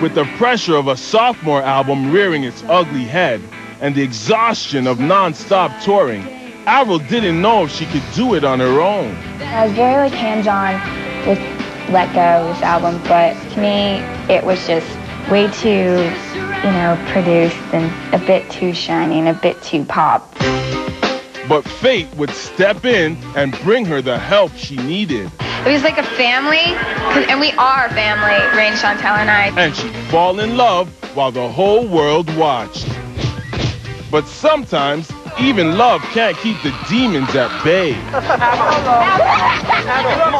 With the pressure of a sophomore album rearing its ugly head and the exhaustion of non-stop touring, Avril didn't know if she could do it on her own. I was very hands-on with Let Go, this album, but to me it was just way too, produced and a bit too shiny and a bit too pop. But fate would step in and bring her the help she needed. It was like a family, and we are family, Rain, Chantel, and I. And she'd fall in love while the whole world watched. But sometimes, even love can't keep the demons at bay.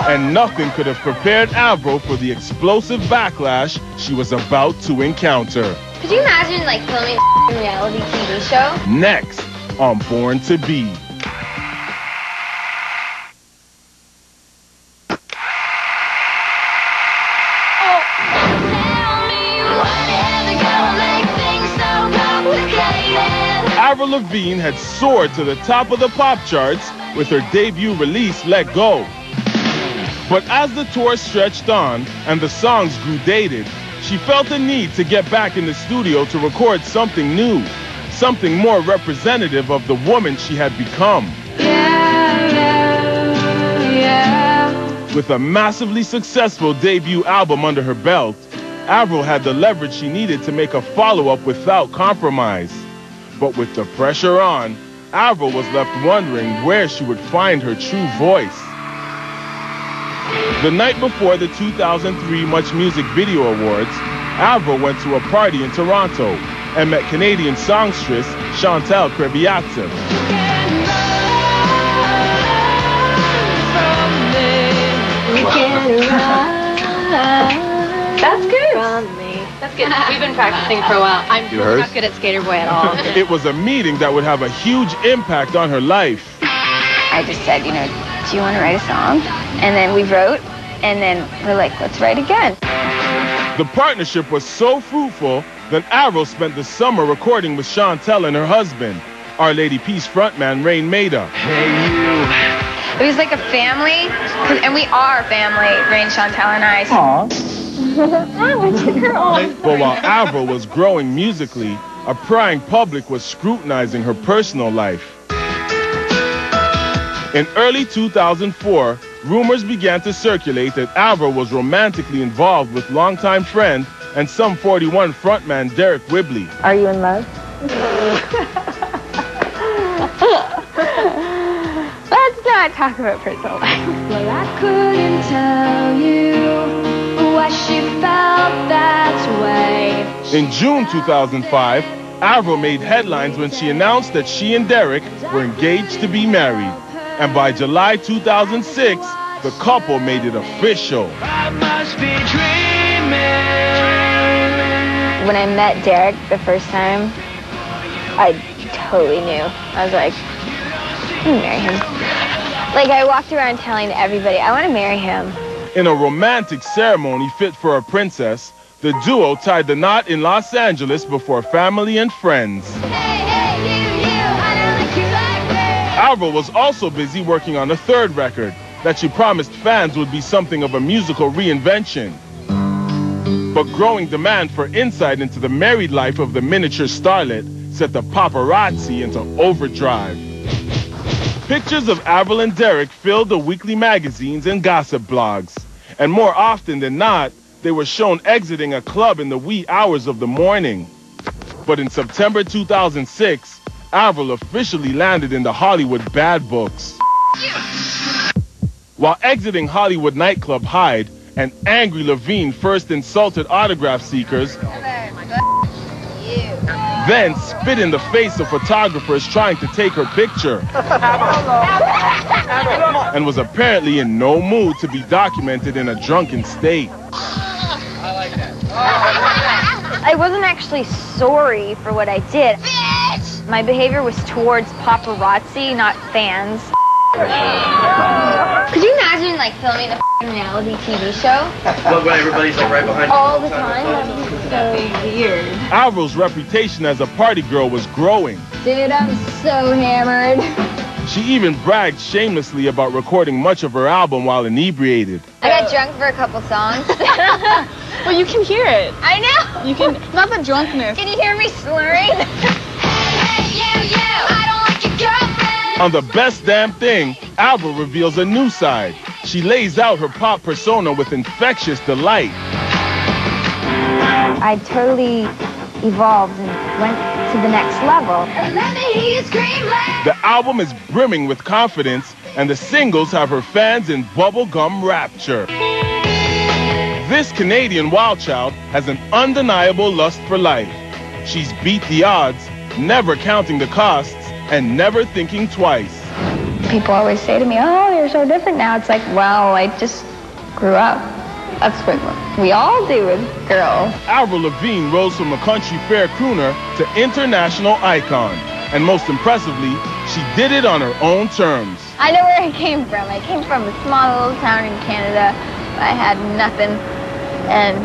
And nothing could have prepared Avril for the explosive backlash she was about to encounter. Could you imagine, filming a reality TV show? Next on Born to Be. Avril Lavigne had soared to the top of the pop charts with her debut release, Let Go. But as the tour stretched on and the songs grew dated, she felt the need to get back in the studio to record something new, something more representative of the woman she had become. With a massively successful debut album under her belt, Avril had the leverage she needed to make a follow-up without compromise. But with the pressure on, Avril was left wondering where she would find her true voice. The night before the 2003 Much Music Video Awards, Avril went to a party in Toronto and met Canadian songstress Chantel Creviazza. That's good. That's good. We've been practicing for a while. I'm not good at Skater Boy at all. It was a meeting that would have a huge impact on her life. I just said, do you want to write a song? And then we wrote, and then we're like, let's write again. The partnership was so fruitful that Avril spent the summer recording with Chantel and her husband, Our Lady Peace frontman Rain Maida. It was like a family, and we are family, Rain, Chantel, and I. Aww. But while Avril was growing musically, a prying public was scrutinizing her personal life. In early 2004, rumors began to circulate that Avril was romantically involved with longtime friend and Sum 41 frontman Derek Whibley. Are you in love? Let's not talk about personal life. Well, I couldn't tell you why she felt that way. In June 2005, Avril made headlines when she announced that she and Derek were engaged to be married. And by July 2006, the couple made it official. I must be dreaming. When I met Derek the first time, I totally knew. I was like, I'm gonna marry him. I walked around telling everybody, I want to marry him. In a romantic ceremony fit for a princess, the duo tied the knot in Los Angeles before family and friends. Avril was also busy working on a third record that she promised fans would be something of a musical reinvention. But growing demand for insight into the married life of the miniature starlet set the paparazzi into overdrive. Pictures of Avril and Derek filled the weekly magazines and gossip blogs. And more often than not, they were shown exiting a club in the wee hours of the morning. But in September 2006, Avril officially landed in the Hollywood bad books. While exiting Hollywood nightclub Hyde, an angry Lavigne first insulted autograph seekers, then spit in the face of photographers trying to take her picture, and was apparently in no mood to be documented in a drunken state. I like that. I wasn't actually sorry for what I did. Bitch! My behavior was towards paparazzi, not fans. Could you imagine, filming a reality TV show? When everybody's right behind you. All the time? That would be so weird. Avril's reputation as a party girl was growing. Dude, I'm so hammered. She even bragged shamelessly about recording much of her album while inebriated. I got drunk for a couple songs. Well, you can hear it. I know. You can, not the drunkenness. Can you hear me slurring? On The Best Damn Thing, Avril reveals a new side. She lays out her pop persona with infectious delight. I totally evolved and went to the next level. The album is brimming with confidence, and the singles have her fans in bubblegum rapture. This Canadian wild child has an undeniable lust for life. She's beat the odds, never counting the costs, and never thinking twice. People always say to me, oh, you're so different now. It's like, well, I just grew up. That's what we all do as girls. Avril Lavigne rose from a country fair crooner to international icon. And most impressively, she did it on her own terms. I know where I came from. I came from a small little town in Canada. I had nothing. And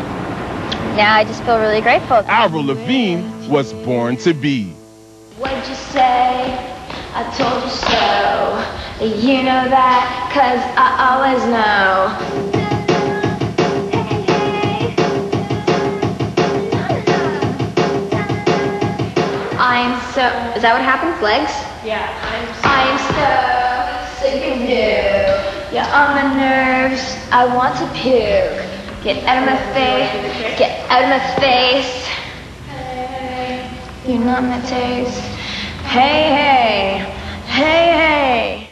now I just feel really grateful. Avril Lavigne was born to be. What'd you say? I told you so. You know that, 'cause I always know. I'm so... Is that what happens? Legs? Yeah. I'm so sick of you. You're on my nerves. I want to puke. Get out of my face. Get out of my face. Hey. You're not my taste. Hey, hey. Hey, hey.